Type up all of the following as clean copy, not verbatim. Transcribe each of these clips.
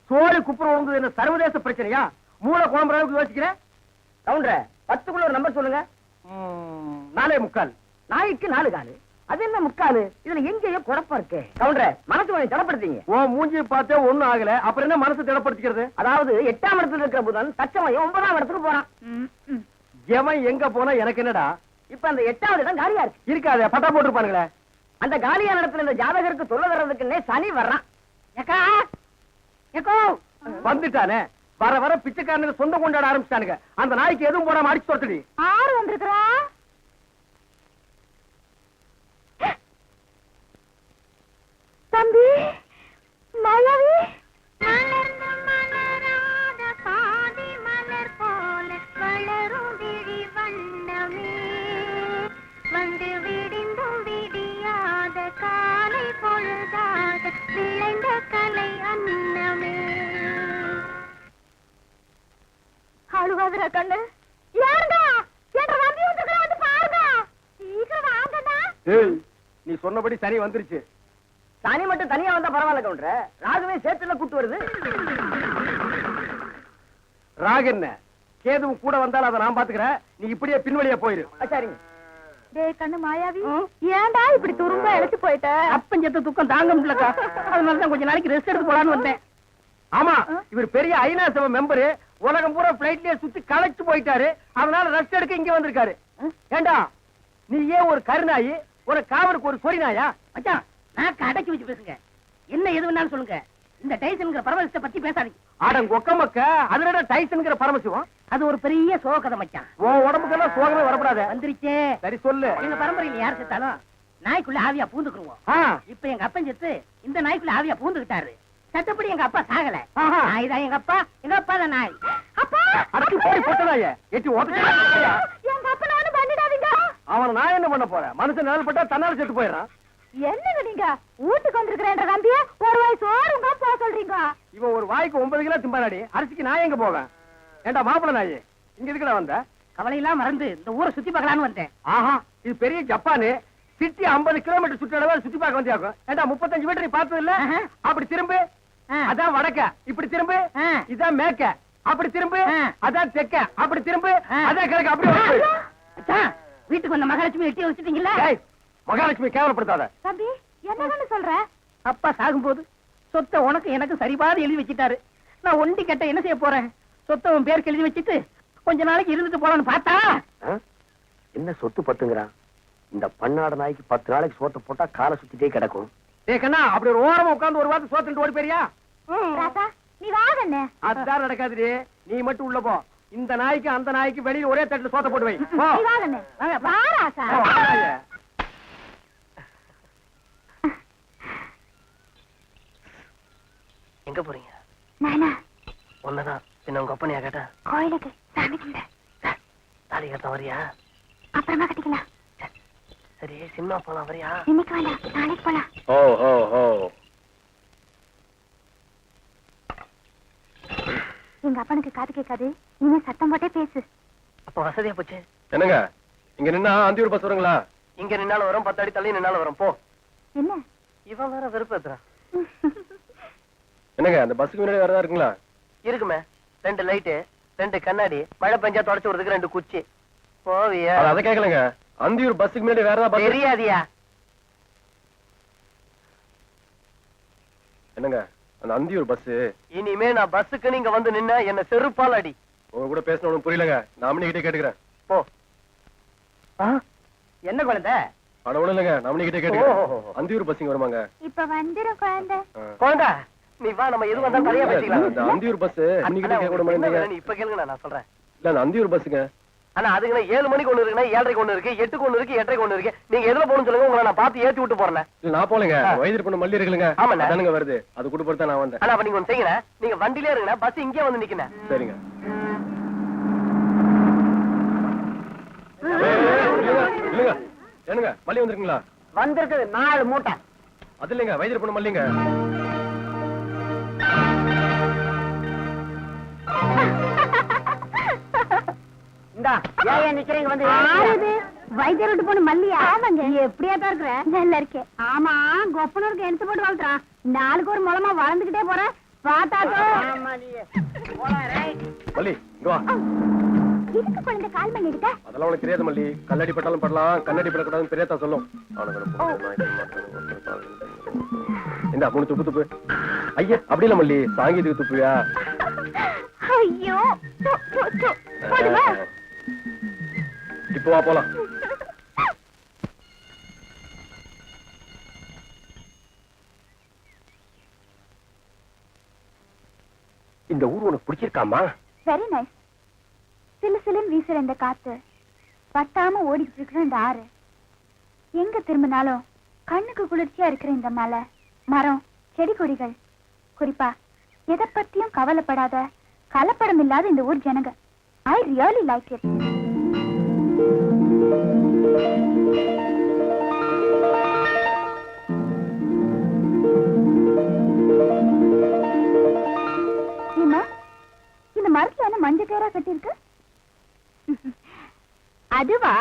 சோழி குப்புற உழுந்தது என்ன சர்வதேச பிரச்சனையா? மூளை குழம்புற அளவுக்கு யோசிக்கிறேன். கவுண்டர 10க்குள்ள ஒரு நம்பர் சொல்லுங்க. 4.25. நாய்க்கு 4 காலு. அது என்ன முக்காலு? இதுல எங்கேயோ குழப்பம் இருக்கு. கவுண்டர மனசு கொஞ்சம் திடப்படுத்தீங்க. ஓ மூஞ்சி பார்த்தே ஒண்ணும் ஆகல, அப்புறம் என்ன மனசு திடப்படுத்திக்கிறது? அதாவது 8ஆம் இடத்துல இருக்கிற புதன் தச்சமயம் 9ஆம் இடத்துக்கு போறான். எவன் எங்க போனா எனக்கு என்னடா? இப்ப அந்த 8வது இடம் காலியா இருக்கு. இருக்காது, பட்டா போட்டுருப்பானுங்களே. அந்த காலியான இடத்துல இந்த ஜாதகருக்கு சொல்ல தர்றதுக்குன்னே சனி வர்றான். வந்துட்டானே, வர வர பிச்சைக்காரனுக்கு சொந்தம் கொண்டாட ஆரம்பிச்சானுங்க. அந்த நாய்க்கு எதுவும் போடாம அடிச்சு தோட்டடி. ஆறு வந்திருக்கிறா தம்பி மலவி. மலர்ந்து மலராத பாதி மலர் போல வளரும் விழி வண்ணமே, வந்து விடிந்தும் விடியாத காலை பொழுதாக விளைந்த கலை அன்னமே. அழுவாதுரா கண்ணு. யாருங்க என்ற நம்பி வந்துருக்கா, வந்து பாருங்க. சீக்கிரம் வாங்கண்ணா. நீ சொன்னபடி சனி வந்துருச்சு. சனி மட்டும் தனியா வந்தா பரவாயில்ல கவுண்டர, ராகுவே சேர்த்துல கூட்டு வருது. ராகு என்ன கேதுவும் கூட வந்தாலும் அதை நான் பாத்துக்கிறேன். நீ இப்படியே பின்வழியா போயிரு. சரிங்க. டேய் கண்ணு மாயாவி, ஏன்டா இப்படி துரும்ப இழைச்சு போயிட்ட? அப்பஞ்சத்த துக்கம் தாங்க முடியலக்கா, அதனாலதான் கொஞ்ச நாளைக்கு ரெஸ்ட் எடுத்து போலான்னு வந்தேன். ஆமா, இவர் பெரிய ஐநா சபை மெம்பரு. உலகம் பூரா பிளைட்லயே சுத்தி களைச்சு போயிட்டாரு. அதனால ரெஸ்ட் எடுக்க இங்க வந்திருக்காரு. ஏண்டா நீ ஏன் ஒரு கருநாயி, ஒரு காவலுக்கு ஒரு சொறி நாயா? மச்சான் நான் அடக்கி வச்சு பேசுங்க, என்ன எது வேணாலும் சொல்லுங்க. இந்த டைசன்ங்கிற பரமசிவத்தை பத்தி பேசாதீங்க. ஆடங்க ஒக்கமக்க அதனோட டைசன்ங்கிற பரமசிவம் அது ஒரு பெரிய சோகதை மச்சான். உன் உடம்புக்கெல்லாம் சோகமே வரப்படாது. வந்துருச்சே. சரி சொல்லு. எங்க பரம்பரையில யார் செத்தாலும் நாய்க்குள்ள ஆவியா பூந்துக்குருவோம். இப்ப எங்க அப்பன் செத்து இந்த நாய்க்குள்ள ஆவியா பூந்துக்கிட்டாரு. சட்டப்படி எங்க அப்பா சாகல. நாய் தான் எங்க அப்பா, எங்க அப்பா தான் நாய். அப்பா அடக்கு போய் போட்டதாயே எட்டி ஓட்டு. எங்க அப்பா நானும் பண்ணிடாதீங்க. அவனை நான் என்ன பண்ண போறேன்? மனுஷன் நிழல் பட்டா தன்னால செத்து போயிடறான். என்னங்க நீங்க வீட்டுக்கு வந்திருக்கிறேன்ற நம்பிய ஒரு வாய் சோறுங்க போக சொல்றீங்க? இவன் ஒரு வாய்க்கு 9 கிலோ திம்பாடி. அரிசிக்கு நான் எங்க போவேன்? ஏண்டா மாப்பிள நாயே, இங்க எதுக்குடா வந்த? கவலையெல்லாம் மறந்து இந்த ஊரை சுத்தி பார்க்கலான்னு வந்தேன். ஆஹா, இது பெரிய ஜப்பானு. சிட்டி 50 கிலோமீட்டர் சுற்றளவு சுத்தி பார்க்க வந்தியாக்கும். ஏண்டா 35 மீட்டர் நீ பார்த்தது இல்ல? அப்படி திரும்பு, அதான் வடக்க. இப்படி திரும்பு, இதான் மேக்க. அப்படி திரும்பு, அதான் தெக்க. அப்படி திரும்பு, அதான் கிழக்கு. அப்படி வீட்டுக்கு வந்த மகாலட்சுமி எட்டி வச்சுட்டீங்களா? மகாலட்சுமி கேவலப்படுத்தாத. தம்பி என்னன்னு சொல்ற? அப்பா சாகும்போது சொத்தை உனக்கு எனக்கு சரிபாதி எழுதி வச்சிட்டாரு. நான் ஒண்டி கட்ட என்ன செய்ய போறேன்? சொத்தை உன் பேருக்கு எழுதி வச்சுட்டு கொஞ்ச நாளைக்கு இருந்துட்டு போலான்னு பார்த்தா என்ன சொத்து பத்துங்கிறான்? இந்த பன்னாட நாய்க்கு 10 நாளைக்கு சோத்த போட்டா காலை சுத்திட்டே கிடக்கும். கண்ணா, அப்படி ஒரு ஓரமா உட்கார்ந்து ஒரு வாரத்து சோத்துட்டு ஓடி போறியா? ராசா நீ வாங்கண்ணே. அதுதான் நடக்காது. நீ மட்டும் உள்ள போ. இந்த நாய்க்கு அந்த நாய்க்கு வெளியில ஒரே தட்டுல சோத்த போட்டு வை. நீ வாங்கண்ணே. வா ராசா. எங்க போறீங்க? நானா ஒன்னதான் என்ன உங்க அப்பனையா கேட்டா? கோயிலுக்கு சாமி கும்பிட. தாலி கட்ட வரியா? அப்புறமா கட்டிக்கலாம். சரி சினிமா போலாம் வரியா? இன்னைக்கு வேண்டாம், நாளைக்கு போலாம். ஓ ஓ ஓ. எங்க அப்பனுக்கு காது கேட்காது, இனிமே சத்தம் போட்டே பேசு. அப்ப வசதியா போச்சு. என்னங்க இங்க நின்னா அந்தியூர் பஸ் வருங்களா? இங்க நின்னாலும் வரும், 10 அடி தள்ளி நின்னாலும் வரும். போ. என்ன இவன் வேற வெறுப்பேத்துறான். என்னங்க அந்த பஸ்ஸுக்கு முன்னாடி வேறதா இருக்குங்களா? இருக்குமே, 2 லைட்டு, 2 கண்ணாடி, மழை பெஞ்சா தொடச்சு விடுறதுக்கு 2 குச்சி. போவியா? அதை கேட்கலங்க. அந்தியூர் பஸ்ஸுக்கு முன்னாடி வேறதா பஸ் தெரியாதியா? என்னங்க அந்த அந்தியூர் பஸ்? இனிமே நான் பஸ்ஸுக்கு நீங்க வந்து நின்னா என்ன செருப்பால் அடி. உங்க கூட பேசணும் புரியலங்க. நாமனி கிட்டே கேட்டுக்கிறேன். போ. என்ன குழந்தை? அட ஒண்ணு இல்லங்க, நாமனி கிட்டே கேட்டுக்கிறேன். அந்தியூர் பஸ்ஸிங்க வருமாங்க? இப்ப வந்துரும் குழந்தை. குழந்தை நீ வா, நம்ம எது வந்தாலும் தனியா பேசிக்கலாம். அந்த அந்தியூர் பஸ் இன்னைக்கு கேட்க கூட மாட்டீங்க. இப்ப கேளுங்க, நான் சொல்றேன். இல்ல அந்த அந்தியூர் பஸ்ஸுங்க. ஆனா அதுக்கு 7 மணிக்கு ஒண்ணு இருக்குன்னா 7:30 ஒண்ணு இருக்கு, 8க்கு ஒண்ணு இருக்கு, 8:30 ஒண்ணு இருக்கு. நீங்க எதுல போகணும்னு சொல்லுங்க, உங்களை நான் பார்த்து ஏத்தி விட்டு போறேன். இல்ல நான் போலங்க, வயது பொண்ணு மல்லி இருக்குங்க. ஆமாண்ணே, தானுங்க வருது. அது கூட பொறுத்தா நான் வந்தேன். ஆனா அப்ப நீங்க ஒண்ணு செய்யுங்க, நீங்க வண்டியிலே இருங்க, பஸ் இங்கே வந்து நிக்கணும். சரிங்க. இல்லங்க என்னங்க மல்லி வந்திருக்கீங்களா? வந்திருக்குது 4 மூட்டை. அது இல்லைங்க, வயது பொண்ணு மல்லிங்க. இந்தா ஏன் நிக்கிறீங்க? வந்து வைத்தியர் விட்டு போன மல்லியா? ஆமாங்க. எப்படியா தான் இருக்கிற? நல்லா இருக்கேன். ஆமா, கொப்பனூருக்கு எடுத்து போட்டு வளர்த்துறான். நாளுக்கு ஒரு மூலமா வளர்ந்துகிட்டே போற. மல்லி இங்க வா. எதுக்கு குழந்தை கால் பண்ணி எடுக்க? அதெல்லாம் உனக்கு தெரியாது மல்லி. கல்லடி பட்டாலும் படலாம், கண்ணடி படக்கூடாதுன்னு பெரியத்தா சொல்லும். இந்த 3 துப்பு துப்பு. ஐயா அப்படி இல்ல மல்லி, சாங்கீதுக்கு துப்புயா? ஐயோ போடுமா? இப்போ வா போலாம். இந்த ஊர் உனக்கு பிடிச்சிருக்காமா? Very nice. சிலு சிலுன்னு வீசுற இந்த காத்து, பட்டாம ஓடிட்டு இருக்கிற இந்த ஆறு, எங்க திரும்பினாலும் கண்ணுக்கு குளிர்ச்சியா இருக்கிற இந்த மலை, மரம், செடி கொடிகள், குறிப்பா எதை பத்தியும் கவலைப்படாத கலப்படம் இல்லாத இந்த ஊர் ஜனங்க. I really like it. இந்த மரத்துல என்ன மஞ்சள் கயிறா கட்டிருக்கு? அதுவா,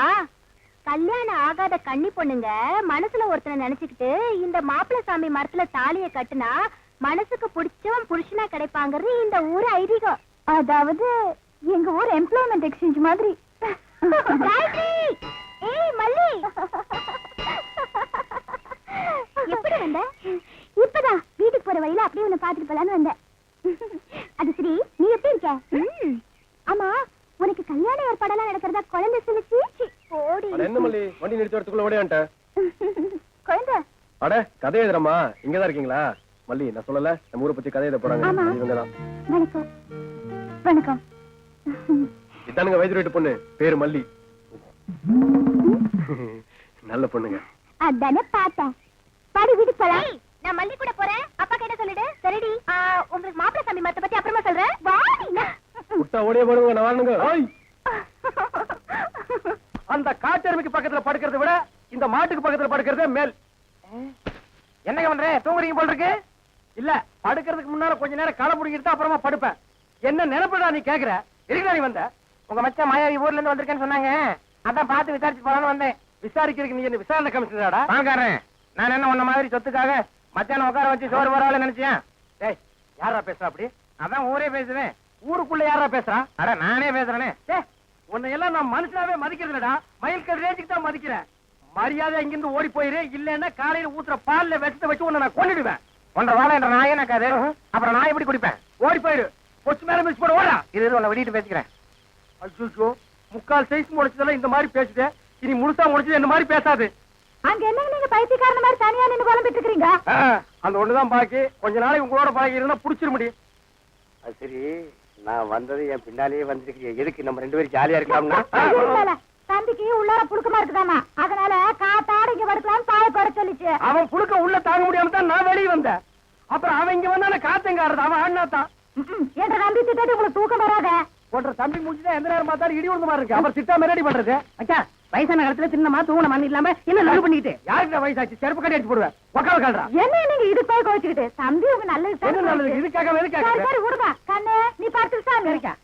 கல்யாணம் ஆகாத கன்னி பொண்ணுங்க மனசுல ஒருத்தனை நினைச்சுக்கிட்டு இந்த மாப்பிள்ளை சாமி மரத்துல தாலிய கட்டுனா மனசுக்கு பிடிச்சவன் புருஷனா கிடைப்பாங்கிறது இந்த ஊர் ஐதீகம். அதாவது எங்க ஊர் எம்ப்ளாய்மெண்ட் எக்ஸ்சேஞ்ச் மாதிரி. ஏய் மல்லி, எப்படி வந்த? இப்பதான் வீட்டுக்கு போற வழியில அப்படியே உன்னை பாத்துட்டு போலான்னு வந்தேன். அது சரி, நீ எப்படி இருக்க? ஆமா, உனக்கு கல்யாண ஏற்பாடெல்லாம் நடக்கிறதா குழந்தை சொல்லிச்சு. ஓடி என்ன மல்லி, வண்டி நிறுத்தி வரதுக்குள்ள ஓடியான்ட்ட. குழந்தை அட கதை எழுதுறமா, இங்கதான் இருக்கீங்களா? மல்லி நான் சொல்லல, நம்ம ஊரை பத்தி கதை எழுத போறாங்க. இவங்கதான். வணக்கம். வணக்கம். இதானுங்க வயது வீட்டு பொண்ணு, பேரு மல்லி. நல்ல பொண்ணுங்க. அதானே பார்த்தேன். பாடி வீட்டுக்கு போலாம். நான் மல்லி கூட போறேன். அப்பா கிட்ட சொல்லிடு. சரிடி. உங்களுக்கு மாப்பிள்ளை சாமி மரத்தை பத்தி அப்புறமா சொல்றேன். வாடி. விட்டா ஓடியே போடுங்க, நான் வாணுங்க. அந்த காட்டெருமைக்கு பக்கத்துல படுக்கிறத விட இந்த மாட்டுக்கு பக்கத்துல படுக்கிறதே மேல். என்னங்க பண்ற? தூங்குறீங்க போல இருக்கு. இல்ல, படுக்கிறதுக்கு முன்னால கொஞ்ச நேரம் களை புடிக்கிட்டு அப்புறமா படுப்பேன். என்ன நினைப்படா நீ கேக்குற? எதுக்குடா நீ வந்த? உங்க மச்சான் மாயாவி ஊர்ல இருந்து வந்திருக்கேன்னு சொன்னாங்க, அதான் பார்த்து விசாரிச்சு போலான்னு வந்தேன். விசாரிக்கிறதுக்கு நீ என்ன விசாரணை கமிஷனராடா? பாக்காரன், நான் என்ன உன்ன மாதிரி சொத்துக்காக மச்சான உட்கார வச்சு சோறு வரால நினைச்சேன். டேய், யாரா பேசுறா அப்படி? அதான் ஊரே பேசுவேன். ஊருக்குள்ள யாரா பேசுறா? அட நானே பேசுறேனே. உன்னை எல்லாம் நான் மனுஷனாவே மதிக்கிறதுலடா, மயில்கல் ரேஞ்சுக்கு தான் மதிக்கிறேன். மரியாதை இங்கிருந்து ஓடி போயிரு, இல்லன்னா காலையில ஊத்துற பால்ல விஷத்தை வச்சு உன்னை நான் கொன்னுடுவேன். ஒன்றரை வாழை என்ற நாயே நக்காது. அப்புறம் நான் எப்படி குடிப்பேன்? ஓடி போயிரு. கொச்சு மேல மிஸ் போட ஓடா. இது உன்னை வெடிட்டு பேசிக்கிறேன். அச்சோ, முக்கால் சைஸ் முடிச்சதெல்லாம் இந்த மாதிரி பேசுதே, இனி முழுசா முடிச்சது என்ன மாதிரி பேசாது. அங்க என்னங்க நீங்க பைத்தியக்காரன மாதிரி தனியா நின்னு குழம்பிட்டு இருக்கீங்க? அந்த ஒண்ணுதான் பாக்கி. கொஞ்ச நாளைக்கு உங்களோட பழகி இருந்தா புடிச்சிட முடியும். அது சரி, நான் வந்தது என் பின்னாலேயே வந்திருக்கீங்க. எதுக்கு நம்ம 2 பேரும் ஜாலியா இருக்கலாம்னா? தம்பிக்கு உள்ளார புழுக்கமா இருக்குதாமா, அதனால காத்தாட இங்க படுக்கலாம்னு பாய போட சொல்லிச்சு. அவன் புழுக்க உள்ள தாங்க முடியாம தான் நான் வெளியே வந்தேன். அப்புறம் அவன் இங்க வந்தானே காத்தங்காடுறது, அவன் அண்ணா தான். என்ற தம்பி திட்டு உங்களுக்கு தூக்கம் வராத. போன்ற தம்பி முடிச்சுதான் எந்த நேரம் பார்த்தாலும் இடி விழுந்த மாதிரி இருக்கு. அப்புறம் சிட்டாம ரெடி பண்றது. அச்சா, வயசான காலத்துல சின்னமா தூங்கின மண் இல்லாம என்ன நல்ல பண்ணிட்டு யாருக்கு வயசாச்சு? செருப்பு கட்டி அடிச்சு போடுவேன். உக்கால கால்றா. என்ன நீங்க இது போய் கோச்சுக்கிட்டு? தம்பி உங்க நல்லது என்ன நல்லது? இதுக்காக எதுக்காக? சரி விடுங்க கண்ணே, நீ பார்த்துட்டா இருக்கா.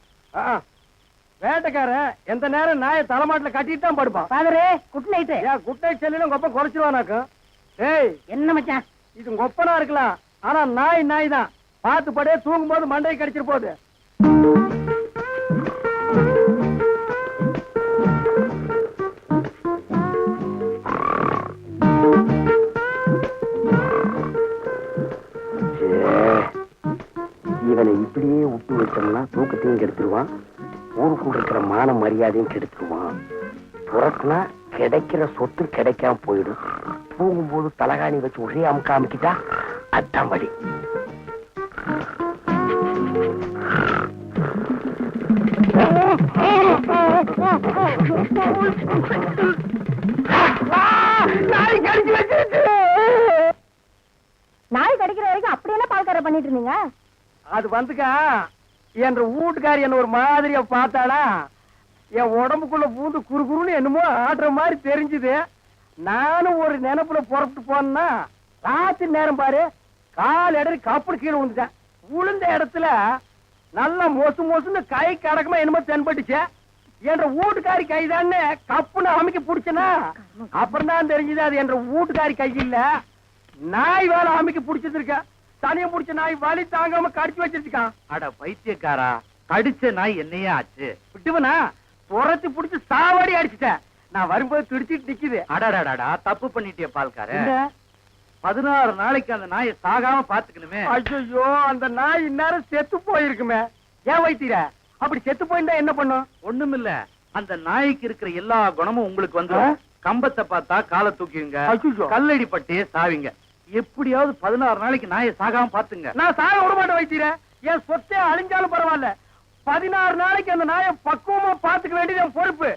வேட்டைக்காரன் எந்த நேரம் நாயை தலைமாட்டில கட்டிட்டு தான் படுப்பான். பாதரே, குட் நைட். ஏன் குட் நைட் செல்லிலும் கொப்ப குறைச்சிருவானாக்கும். ஏய், என்ன மச்சான் இது கொப்பனா இருக்கலாம், ஆனா நாய் தான். பார்த்து படே, தூங்கும் போது மண்டையை கடிச்சிட்டு போகுது. இவனை இப்படியே விட்டு வச்சோம்னா தூக்கத்தையும் கெடுத்துருவான், ஊருக்குள்ள இருக்கிற மான மரியாதையும் கெடுத்துருவான். புறத்துனா கிடைக்கிற சொத்து கிடைக்காம போயிடும். தூங்கும்போது தலகாணி வச்சு ஒரே அமுக்க அமுக்கிட்டா அதான் வழி. நாய் கடிச்சு வச்சிருச்சு. நாய் கடிக்கிற வரைக்கும் அப்படியெல்லாம் பால்கார பண்ணிட்டு இருந்தீங்க? அது வந்துக்கா, என்ற வீட்டுக்காரி என்ன ஒரு மாதிரியா பார்த்தாளா, என் உடம்புக்குள்ள பூந்து குறுகுறுன்னு என்னமோ ஆடுற மாதிரி தெரிஞ்சுது. நானும் ஒரு நினைப்புல புறப்பட்டு போனா, ராத்திரி நேரம் பாரு, கால் இடறி கப்படு கீழே விழுந்துட்டேன். விழுந்த இடத்துல நல்லா மொசு மொசுன்னு கை கடக்கமா என்னமோ தென்பட்டுச்சு. என்ற வீட்டுக்காரி கைதான்னு கப்புன்னு அமைக்க பிடிச்சனா, அப்புறம் தான் தெரிஞ்சது அது என்ற வீட்டுக்காரி கை இல்ல, நாய் வேலை அமைக்க பிடிச்சது இருக்க. தனியம் புடிச்ச நாய் வலி தாங்காம கடிச்சு வச்சிருக்கான். அட பைத்தியக்காரா, கடிச்ச நாய் என்னையே ஆச்சு? விட்டுவனா துரத்தி புடிச்சு சாவடி அடிச்சுட்டேன். நான் வரும்போது துடிச்சிட்டு நிக்குது. அடடடா, தப்பு பண்ணிட்டிய பால்கார. 16 நாளைக்கு அந்த நாயை சாகாம பாத்துக்கணுமே. ஐயோ, அந்த நாய் இந்நேரம் செத்து போயிருக்குமே. ஏன் வைத்தீர? அப்படி செத்து போயிருந்தா என்ன பண்ணும்? ஒண்ணுமில்ல, அந்த நாய்க்கு இருக்கிற எல்லா குணமும் உங்களுக்கு வந்து கம்பத்தை பார்த்தா காலை தூக்கிங்க, ஐயோ. கல்லடி பட்டே சாவிங்க. எப்படியாவது 16 நாளைக்கு நாயை சாகாம பாத்துங்க. நான் சாக விட மாட்டேன் வைத்தீர. என் சொத்தே அழிஞ்சாலும் பரவாயில்ல. 16 நாளைக்கு அந்த நாயை பக்குவமா பாத்துக்க வேண்டியது என் பொறுப்பு.